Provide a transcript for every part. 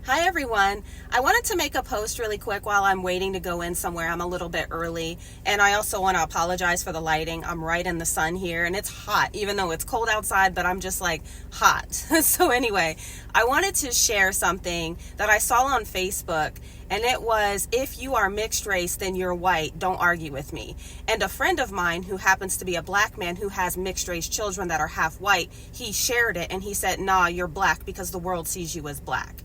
Hi everyone. I wanted to make a post really quick while I'm waiting to go in somewhere. I'm a little bit early, and I also want to apologize for the lighting. I'm right in the sun here and it's hot, even though it's cold outside, but I'm just like hot. So anyway, I wanted to share something that I saw on Facebook, and it was, if you are mixed race, then you're white. Don't argue with me. And a friend of mine who happens to be a black man who has mixed race children that are half white, he shared it and he said, nah, you're black because the world sees you as black.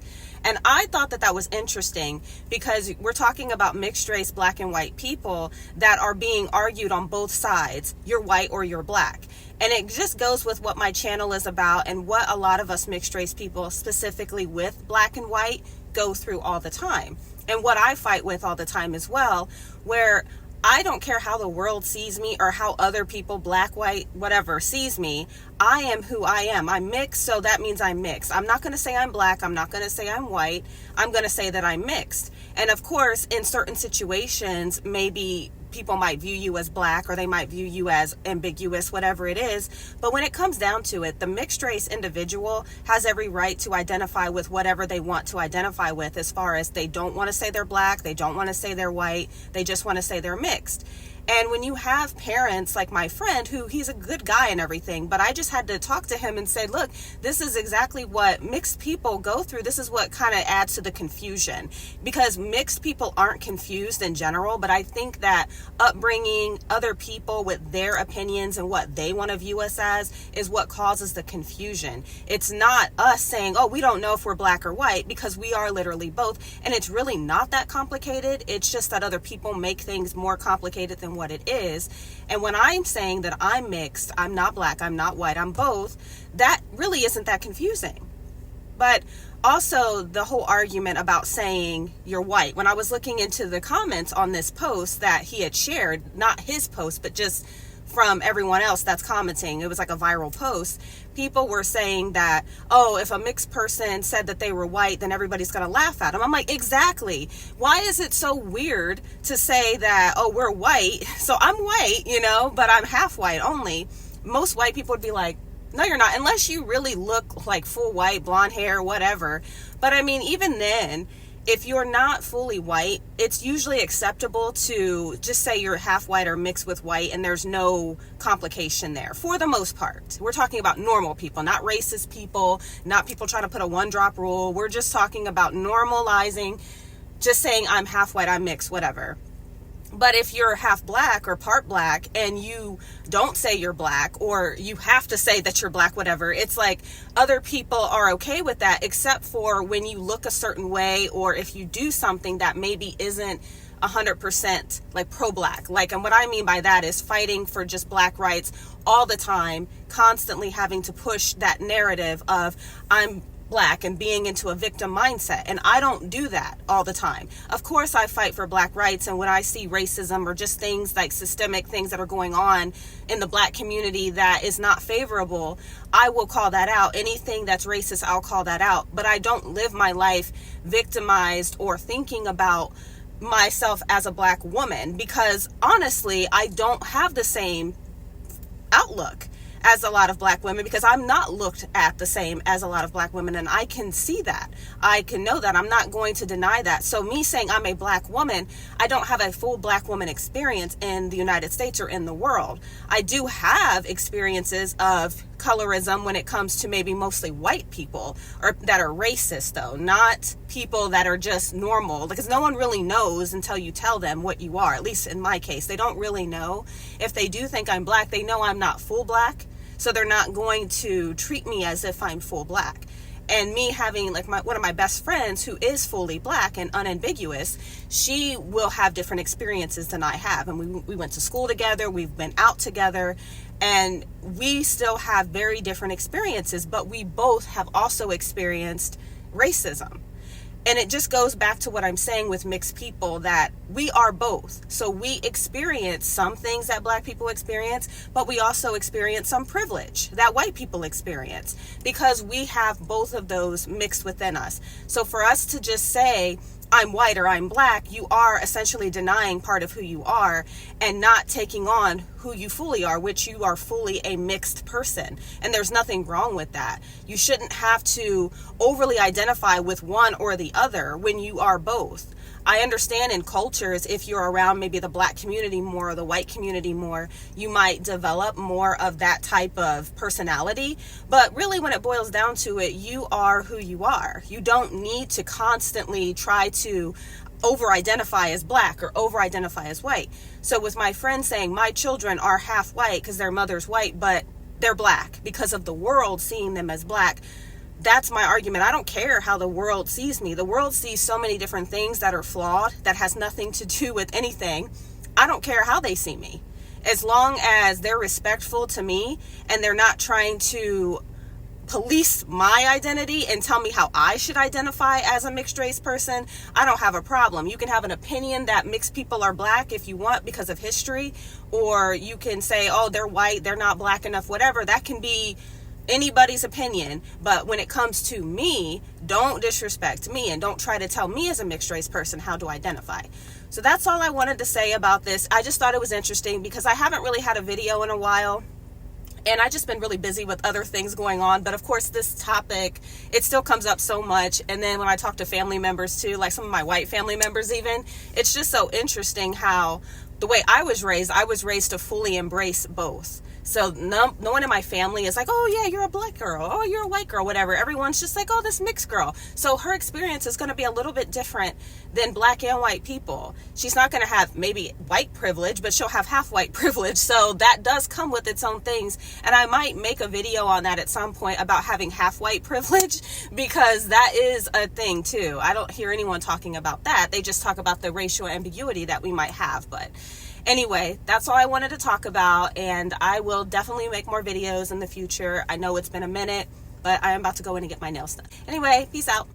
And I thought that that was interesting because we're talking about mixed race black and white people that are being argued on both sides. You're white or you're black. And it just goes with what my channel is about and what a lot of us mixed race people, specifically with black and white, go through all the time. And what I fight with all the time as well, where I don't care how the world sees me or how other people, black, white, whatever, sees me. I am who I am. I'm mixed, so that means I'm mixed. I'm not going to say I'm black. I'm not going to say I'm white. I'm going to say that I'm mixed. And of course, in certain situations, maybe people might view you as black or they might view you as ambiguous, whatever it is. But when it comes down to it, the mixed race individual has every right to identify with whatever they want to identify with, as far as they don't want to say they're black, they don't want to say they're white, they just want to say they're mixed. And when you have parents like my friend, who he's a good guy and everything, but I just had to talk to him and say, look, this is exactly what mixed people go through. This is what kind of adds to the confusion, because mixed people aren't confused in general. But I think that upbringing other people with their opinions and what they want to view us as is what causes the confusion. It's not us saying, oh, we don't know if we're black or white, because we are literally both. And it's really not that complicated. It's just that other people make things more complicated than what it is. And when I'm saying that I'm mixed, I'm not black, I'm not white, I'm both, that really isn't that confusing. But also the whole argument about saying you're white, when I was looking into the comments on this post that he had shared, not his post, but just from everyone else that's commenting, it was like a viral post, people were saying that, oh, if a mixed person said that they were white, then everybody's going to laugh at them. I'm like, exactly. Why is it so weird to say that, oh, we're white, so I'm white, but I'm half white only? Most white people would be like, no, you're not, unless you really look like full white, blonde hair, whatever. But I mean, even then, if you're not fully white, it's usually acceptable to just say you're half white or mixed with white, and there's no complication there for the most part. We're talking about normal people, not racist people, not people trying to put a one-drop rule. We're just talking about normalizing, just saying I'm half white, I'm mixed, whatever. But if you're half black or part black and you don't say you're black, or you have to say that you're black, whatever, it's like other people are okay with that, except for when you look a certain way, or if you do something that maybe isn't 100% like pro-black. And what I mean by that is fighting for just black rights all the time, constantly having to push that narrative of I'm black and being into a victim mindset. And I don't do that all the time. Of course, I fight for black rights. And when I see racism or just things like systemic things that are going on in the black community that is not favorable, I will call that out. Anything that's racist, I'll call that out. But I don't live my life victimized or thinking about myself as a black woman, because honestly, I don't have the same outlook as a lot of black women, because I'm not looked at the same as a lot of black women, and I can see that. I can know that. I'm not going to deny that. So me saying I'm a black woman, I don't have a full black woman experience in the United States or in the world. I do have experiences of colorism when it comes to maybe mostly white people, or that are racist though, not people that are just normal, because no one really knows until you tell them what you are. At least in my case, they don't really know. If they do think I'm black, they know I'm not full black, so they're not going to treat me as if I'm full black. And me having like one of my best friends who is fully black and unambiguous, she will have different experiences than I have. And we went to school together, we've been out together, and we still have very different experiences, but we both have also experienced racism. And it just goes back to what I'm saying with mixed people, that we are both. So we experience some things that black people experience, but we also experience some privilege that white people experience, because we have both of those mixed within us. So for us to just say, I'm white or I'm black, you are essentially denying part of who you are and not taking on who you fully are, which you are fully a mixed person. And there's nothing wrong with that. You shouldn't have to overly identify with one or the other when you are both. I understand in cultures, if you're around maybe the black community more or the white community more, you might develop more of that type of personality. But really, when it boils down to it, you are who you are. You don't need to constantly try to over-identify as black or over-identify as white. So with my friend saying my children are half white because their mother's white, but they're black because of the world seeing them as black, that's my argument. I don't care how the world sees me. The world sees so many different things that are flawed, that has nothing to do with anything. I don't care how they see me. As long as they're respectful to me and they're not trying to police my identity and tell me how I should identify as a mixed race person, I don't have a problem. You can have an opinion that mixed people are black if you want because of history, or you can say, oh, they're white, they're not black enough, whatever. That can be anybody's opinion. But when it comes to me, don't disrespect me and don't try to tell me as a mixed race person how to identify. So that's all I wanted to say about this. I just thought it was interesting because I haven't really had a video in a while. And I've just been really busy with other things going on. But of course, this topic, it still comes up so much. And then when I talk to family members too, like some of my white family members even, it's just so interesting how the way I was raised to fully embrace both. So no one in my family is like, oh yeah, you're a black girl, oh you're a white girl, whatever. Everyone's just like, oh, this mixed girl. So her experience is going to be a little bit different than black and white people. She's not going to have maybe white privilege, but she'll have half white privilege. So that does come with its own things. And I might make a video on that at some point about having half white privilege, because that is a thing too. I don't hear anyone talking about that. They just talk about the racial ambiguity that we might have. But anyway, that's all I wanted to talk about, and I will definitely make more videos in the future. I know it's been a minute, but I am about to go in and get my nails done. Anyway, peace out.